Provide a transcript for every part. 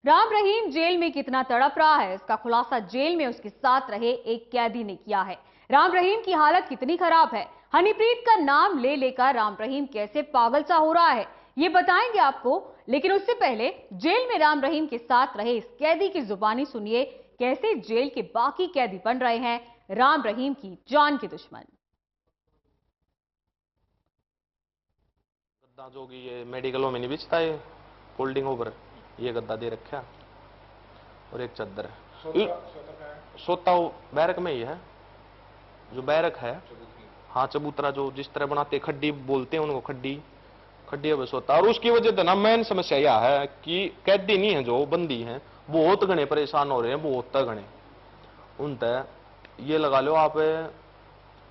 Ram Rahim jail में कितना तड़प रहा है, इसका खुलासा जेल में उसके साथ रहे एक कैदी ने किया है। राम रहीम की हालत कितनी खराब है, हनीप्रीत का नाम ले लेकर राम रहीम कैसे पागल सा हो रहा है, ये बताएंगे आपको। लेकिन उससे पहले जेल में राम रहीम के साथ रहे इस कैदी की जुबानी सुनिए, कैसे जेल के बाकी कैदी बन रहे हैं राम रहीम की जान के दुश्मन। गद्दा जो कि ये मेडिकलों में नहीं बिछता है फोल्डिंग ओवर, ये गद्दा दे रखा और एक चादर है। सोता बैरक में ही है, जो बैरक है। हाँ, चबूतरा जो जिस तरह बनाते खड्डी बोलते हैं उनको, खड्डी खड्डी बस होता। और उसकी वजह से ना मेन समस्या यह है कि कैदी नहीं है, जो बंदी हैं बहुत घने परेशान हो रहे हैं, बहुत घने। उन ये लगा लो आप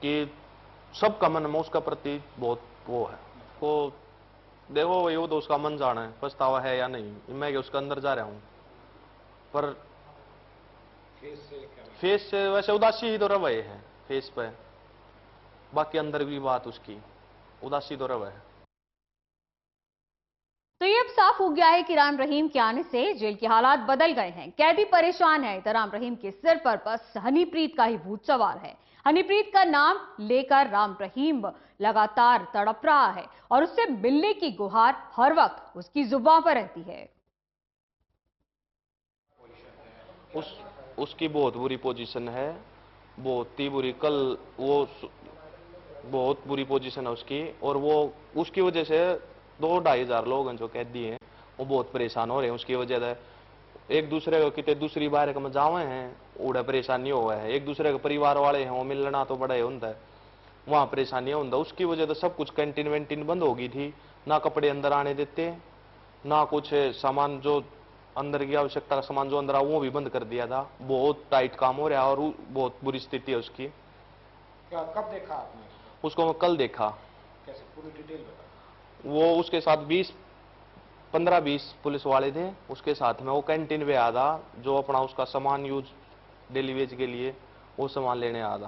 कि सबका मन में उसका प्रति बहुत वो है। को देखो वही वो तो उसका मन जाना है, पछतावा है या नहीं, मैं उसके अंदर जा रहा हूं। पर फेस से वैसे उदासी ही तो रवैये है फेस पे, बाकी अंदर की बात उसकी उदासी तो रवैया है। तो ये अब साफ हो गया है कि राम रहीम के आने से जेल के हालात बदल गए हैं। कैदी परेशान है, इधर राम रहीम के सिर पर बस हनीप्रीत का ही भूत सवार है। हनीप्रीत का नाम लेकर राम रहीम लगातार तड़प रहा है और उससे मिलने की गुहार हर वक्त उसकी जुबान पर रहती है। उसकी बहुत बुरी पोजीशन है, बहुत ही बुरी। कल वो बहुत बुरी पोजीशन है उसकी, और वो उसकी वजह से 2-2.5 हजार लोग हैं जो कैदी हैं, वो बहुत परेशान हो रहे हैं उसकी वजह से। एक दूसरे को कितने दूसरी बार में जावे हैं, उड़ा परेशानी हुआ है। एक दूसरे के परिवार वाले हैं, वो मिलना तो बड़ा ही होता है, वहां परेशानी होता। उसकी वजह से सब कुछ कैंटीन वैंटीन बंद होगी थी, ना कपड़े अंदर आने देते, ना कुछ सामान जो अंदर की आवश्यकता का सामान जो अंदर आ वो भी बंद कर दिया था। बहुत टाइट काम हो रहा है और बहुत बुरी स्थिति है उसकी। क्या कब देखा आपने उसको मैं कल देखा। कैसे, पूरी डिटेल बता। वो उसके साथ 15-20 पुलिस वाले थे उसके साथ में। वो कैंटीन पे आया था, जो अपना उसका सामान यूज डेली वेज के लिए वो सामान लेने आया था।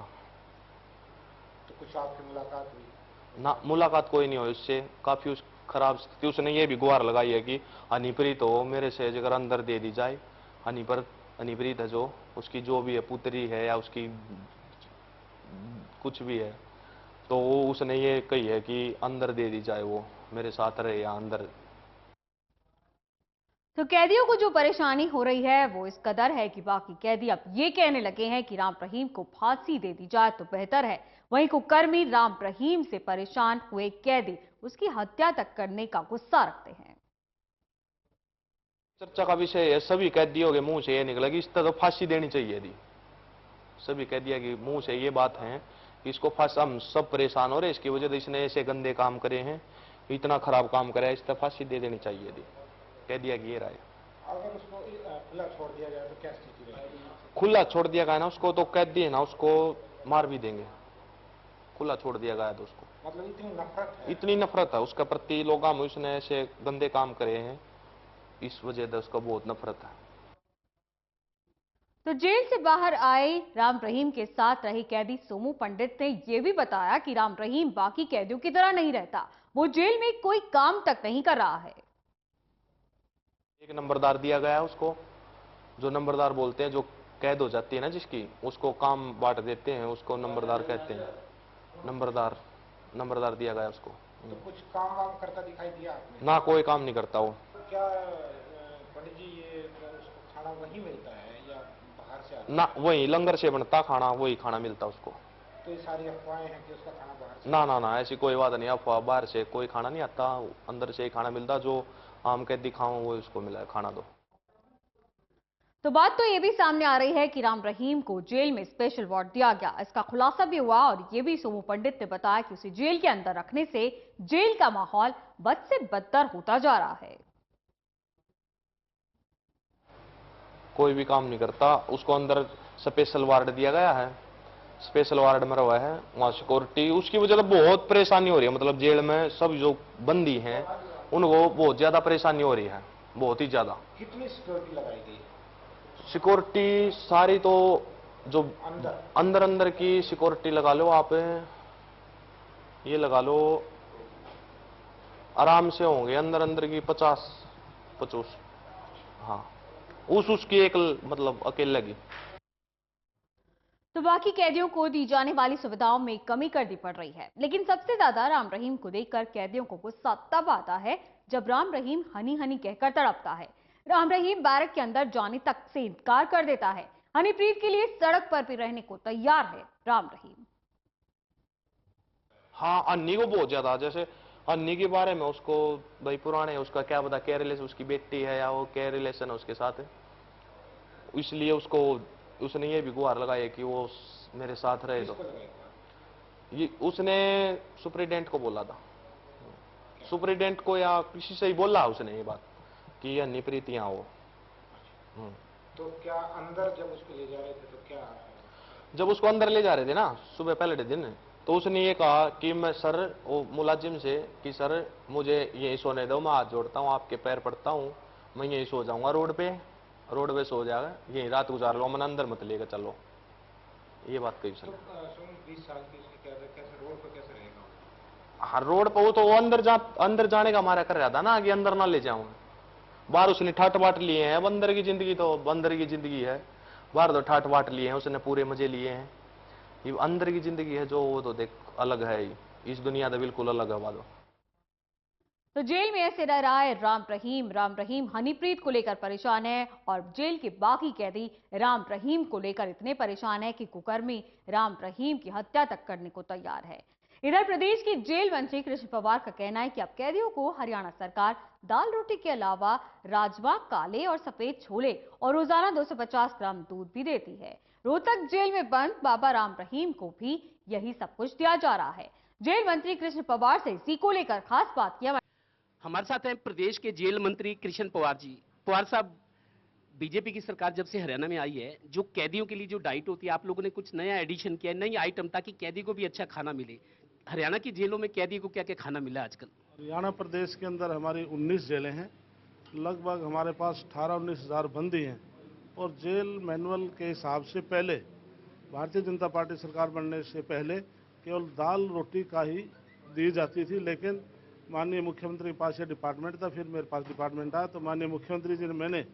तो कुछ आपकी मुलाकात हुई? ना, मुलाकात कोई नहीं हुई उससे। काफी खराब स्थिति। उसने ये भी गुहार लगाई है कि हनीप्रीत हो मेरे से अगर अंदर दे दी जाए, हनीप्रीत है जो उसकी जो भी है पुत्री है या उसकी कुछ भी है, तो वो उसने ये कही है कि अंदर दे दी जाए, वो मेरे साथ रहे या अंदर। तो कैदियों को जो परेशानी हो रही है वो इस कदर है कि बाकी कैदी अब ये कहने लगे हैं कि राम रहीम को फांसी दे दी जाए तो बेहतर है। वहीं कुकर्मी राम रहीम से परेशान हुए कैदी उसकी हत्या तक करने का गुस्सा रखते हैं। चर्चा का विषय है, सभी कैदियों के मुंह से ये निकला कि इस तरह तो फांसी देनी चाहिए थी। सभी कैदियों के मुंह से ये बात है कि इसको फांसी, हम सब परेशान हो रहे इसकी वजह से, इसने ऐसे गंदे काम करे हैं, इतना खराब काम करे, इस तरह फांसी दे देनी चाहिए थी। कैदिया की ये राय। अगर उसको खुला छोड़ दिया जाए तो क्या स्थिति रहेगी? खुला छोड़ दिया गया ना उसको, तो कैदी है ना उसको मार भी देंगे। खुला छोड़ दिया गया तो उसको, मतलब इतनी नफरत है उसका प्रति लोगों में, उसने ऐसे गंदे काम करे हैं, इस वजह से उसका बहुत नफरत है। तो जेल से बाहर आए राम रहीम के साथ रहे कैदी सोमू पंडित ने यह भी बताया कि राम रहीम बाकी कैदियों की तरह नहीं रहता, वो जेल में कोई काम तक नहीं कर रहा है। एक नंबरदार दिया गया है उसको, जो नंबरदार बोलते हैं, जो कैद हो जाती है ना जिसकी, उसको काम बांट देते हैं, उसको नंबरदार कहते हैं। नंबरदार दिया गया उसको। तो कुछ काम वाम करता दिखाई दिया आपने? ना, कोई काम नहीं करता वो। क्या पंडित जी, ये उसको खाना वही मिलता है या बाहर से आता है? ना, वही लंगर से बनता खाना, वही खाना मिलता उसको। तो ये सारी अफवाहें हैं कि उसका खाना बाहर से? ना, ऐसी कोई बात नहीं, अफवाह। बाहर से कोई खाना नहीं आता, अंदर से ही खाना मिलता। जो आम कैदी खाओ वो उसको मिला है खाना। दो तो बात तो ये भी सामने आ रही है कि राम रहीम को जेल में स्पेशल वार्ड दिया गया, इसका खुलासा भी हुआ और ये भी सोमू पंडित ने बताया कि उसे जेल के अंदर रखने से जेल का माहौल बद से बदतर होता जा रहा है। कोई भी काम नहीं करता उसको, अंदर स्पेशल वार्ड दिया गया है, स्पेशल वार्ड में रहा है, वहां सिक्योरिटी उसकी वजह से बहुत परेशानी हो रही है। मतलब जेल में सब जो बंदी हैं उनको बहुत ज्यादा परेशानी हो रही है, बहुत ही ज्यादा। कितनी सिक्योरिटी लगाई गई? सिक्योरिटी सारी तो जो अंदर की सिक्योरिटी लगा लो आप, ये लगा लो आराम से होंगे अंदर की 50-55। हाँ, उसकी एक मतलब अकेले लगी। तो बाकी कैदियों को दी जाने वाली सुविधाओं में कमी कर दी पड़ रही है, लेकिन सबसे ज्यादा राम रहीम को देखकर कैदियों को गुस्सा तब आता है जब राम रहीम हनी हनी कहकर तड़पता है। राम रहीम बैरक के अंदर जाने तक से इनकार कर देता है। हनीप्रीत के लिए सड़क पर भी रहने को तैयार है राम रहीम। हाँ, अन्नी को बहुत ज्यादा, जैसे अन्नी के बारे में उसको भाई पुराने उसका क्या पता क्या रिलेशन, उसकी बेटी है या वो क्या रिलेशन है उसके साथ, इसलिए उसको उसने ये भी गुहार लगाई कि वो मेरे साथ रहे। तो किसको लगाएगा? ये उसने सुप्रिटेंडेंट को बोला था, सुप्रिटेंडेंट को या किसी से ही बोला उसने ये बात कि अन्नी प्रीत यहाँ हो। तो क्या अंदर जब उसको ले जा रहे थे तो क्या? जब उसको अंदर ले जा रहे थे ना सुबह पहले दिन, तो उसने ये कहा कि मैं सर वो मुलाजिम से कि सर मुझे यहीं सोने दो, मैं हाथ जोड़ता हूँ आपके पैर पड़ता हूँ, मैं यहीं सो जाऊंगा रोड पे सो जाएगा, यहीं रात गुजार लो, मैंने अंदर मत लेकर चलो, ये बात कही तो उसने। 20 साल की उसकी कैद है, कैसे रोड पर कैसे रहेगा? हाँ, रोड पर वो तो वो अंदर जाने का हमारा कर रहा था ना कि अंदर ना ले जाऊं। बाहर उसने ठाट बाट लिए हैं, बंदर की जिंदगी तो बंदर की जिंदगी है, बाहर तो ठाट बाट लिए हैं उसने, पूरे मजे लिए हैं। ये अंदर की जिंदगी है जो वो तो देख अलग है ही, इस दुनिया तो बिल्कुल अलग है वालो। तो जेल में ऐसे रह रहा है राम रहीम हनीप्रीत को लेकर परेशान है और जेल के बाकी कैदी राम रहीम को लेकर इतने परेशान है कि कुकर्मी राम रहीम की हत्या तक करने को तैयार है। इधर प्रदेश की जेल मंत्री कृष्ण पवार का कहना है कि अब कैदियों को हरियाणा सरकार दाल रोटी के अलावा राजमा, काले और सफेद छोले और रोजाना 250 ग्राम दूध भी देती है। रोहतक जेल में बंद बाबा राम रहीम को भी यही सब कुछ दिया जा रहा है। जेल मंत्री कृष्ण पवार से इसी को लेकर खास बात किया। हमारे साथ हैं प्रदेश के जेल मंत्री कृष्ण पवार जी। पवार साहब, बीजेपी की सरकार जब से हरियाणा में आई है, जो कैदियों के लिए जो डाइट होती है, आप लोगों ने कुछ नया एडिशन किया है, नई आइटम, ताकि कैदी को भी अच्छा खाना मिले। हरियाणा की जेलों में कैदी को क्या क्या खाना मिला आजकल? हरियाणा प्रदेश के अंदर हमारी 19 जेलें हैं, लगभग हमारे पास 18-19 हज़ार बंदी हैं और जेल मैनुअल के हिसाब से पहले भारतीय जनता पार्टी सरकार बनने से पहले केवल दाल रोटी का ही दी जाती थी, लेकिन माननीय मुख्यमंत्री के पास ये डिपार्टमेंट था, फिर मेरे पास डिपार्टमेंट आया, तो माननीय मुख्यमंत्री जी ने मैंने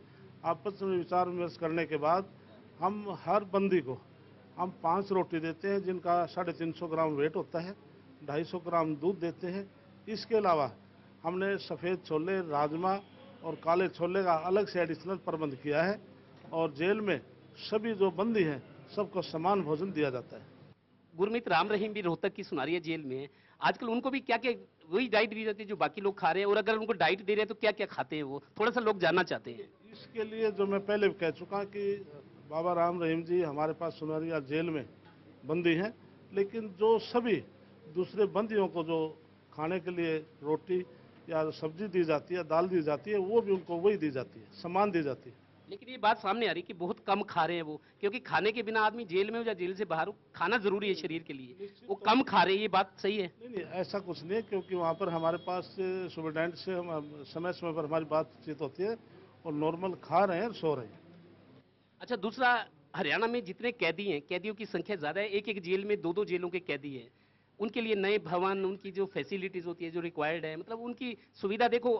आपस में विचार विमर्श करने के बाद हम हर बंदी को हम 5 रोटी देते हैं जिनका 350 ग्राम वेट होता है, 250 ग्राम दूध देते हैं। इसके अलावा हमने सफ़ेद छोले, राजमा और काले छोले का अलग से एडिशनल प्रबंध किया है और जेल में सभी जो बंदी हैं सबको समान भोजन दिया जाता है। गुरमीत राम रहीम भी रोहतक की सुनारिया जेल में है। आजकल उनको भी क्या क्या वही डाइट दी जाती है जो बाकी लोग खा रहे हैं, और अगर उनको डाइट दे रहे हैं तो क्या क्या खाते हैं वो, थोड़ा सा लोग जानना चाहते हैं। इसके लिए जो मैं पहले कह चुका कि बाबा राम रहीम जी हमारे पास सुनारिया जेल में बंदी हैं, लेकिन जो सभी दूसरे बंदियों को जो खाने के लिए रोटी या सब्जी दी जाती है, दाल दी जाती है, वो भी उनको वही दी जाती है, समान दी जाती है। लेकिन ये बात सामने आ रही कि बहुत कम खा रहे हैं वो, क्योंकि खाने के बिना आदमी जेल में हो या जेल से बाहर हो, खाना जरूरी है शरीर के लिए, वो कम खा रहे हैं, ये बात सही है? नहीं, ऐसा कुछ नहीं है, क्योंकि वहाँ पर हमारे पास सुपरिटेंडेंट से हम समय समय पर हमारी बातचीत होती है और नॉर्मल खा रहे हैं और सो रहे हैं। अच्छा, दूसरा, हरियाणा में जितने कैदी हैं, कैदियों की संख्या ज्यादा है, एक एक जेल में दो दो जेलों के कैदी हैं, उनके लिए नए भवन, उनकी जो फैसिलिटीज होती है जो रिक्वायर्ड है, मतलब उनकी सुविधा, देखो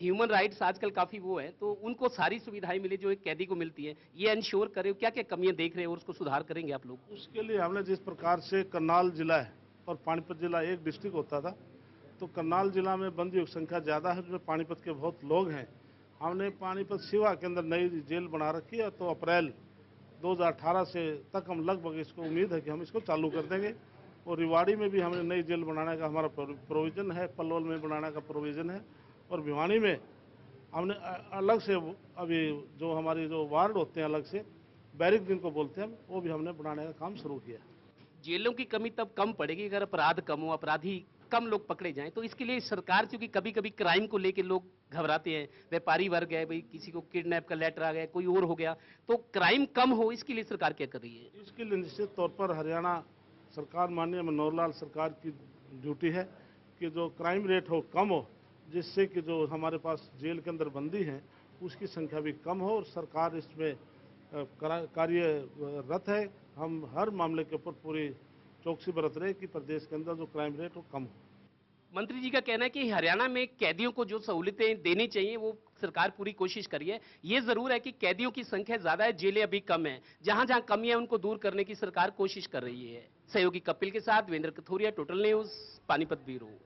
ह्यूमन राइट्स आजकल काफी वो है, तो उनको सारी सुविधाएं मिले जो एक कैदी को मिलती है, ये इंश्योर करे, क्या क्या कमियां देख रहे हैं और उसको सुधार करेंगे आप लोग? उसके लिए हमने जिस प्रकार से करनाल जिला है और पानीपत जिला एक डिस्ट्रिक्ट होता था, तो करनाल जिला में बंदियों की संख्या ज़्यादा है, जिसमें पानीपत के बहुत लोग हैं। हमने पानीपत शिवा के अंदर नई जेल बना रखी है, तो अप्रैल 2018 से तक हम लगभग इसको उम्मीद है कि हम इसको चालू कर देंगे। और रिवाड़ी में भी हमने नई जेल बनाने का हमारा प्रोविज़न है, पलवल में बनाने का प्रोविज़न है, और भिवानी में हमने अलग से अभी जो हमारी जो वार्ड होते हैं अलग से बैरिक जिनको बोलते हैं, वो भी हमने बनाने का काम शुरू किया। जेलों की कमी तब कम पड़ेगी अगर अपराध कम हो, अपराधी कम लोग पकड़े जाएं, तो इसके लिए सरकार, क्योंकि कभी कभी क्राइम को लेके लोग घबराते हैं, व्यापारी वर्ग है भाई, किसी को किडनैप का लेटर आ गया, कोई और हो गया, तो क्राइम कम हो, इसके लिए सरकार क्या कर रही है? इसके लिए निश्चित तौर पर हरियाणा सरकार, माननीय मनोहर लाल सरकार की ड्यूटी है कि जो क्राइम रेट हो कम हो, जिससे कि जो हमारे पास जेल के अंदर बंदी हैं उसकी संख्या भी कम हो, और सरकार इसमें कार्यरत है। हम हर मामले के ऊपर पूरी चौकसी बरत रहे कि प्रदेश के अंदर जो क्राइम रेट हो कम हो। मंत्री जी का कहना है कि हरियाणा में कैदियों को जो सहूलतें देनी चाहिए वो सरकार पूरी कोशिश करी है। ये जरूर है कि कैदियों की संख्या ज्यादा है, जेलें अभी कम है। जहां जहां कमी है उनको दूर करने की सरकार कोशिश कर रही है। सहयोगी कपिल के साथ Devendra Kathoria, total news, Panipat bureau.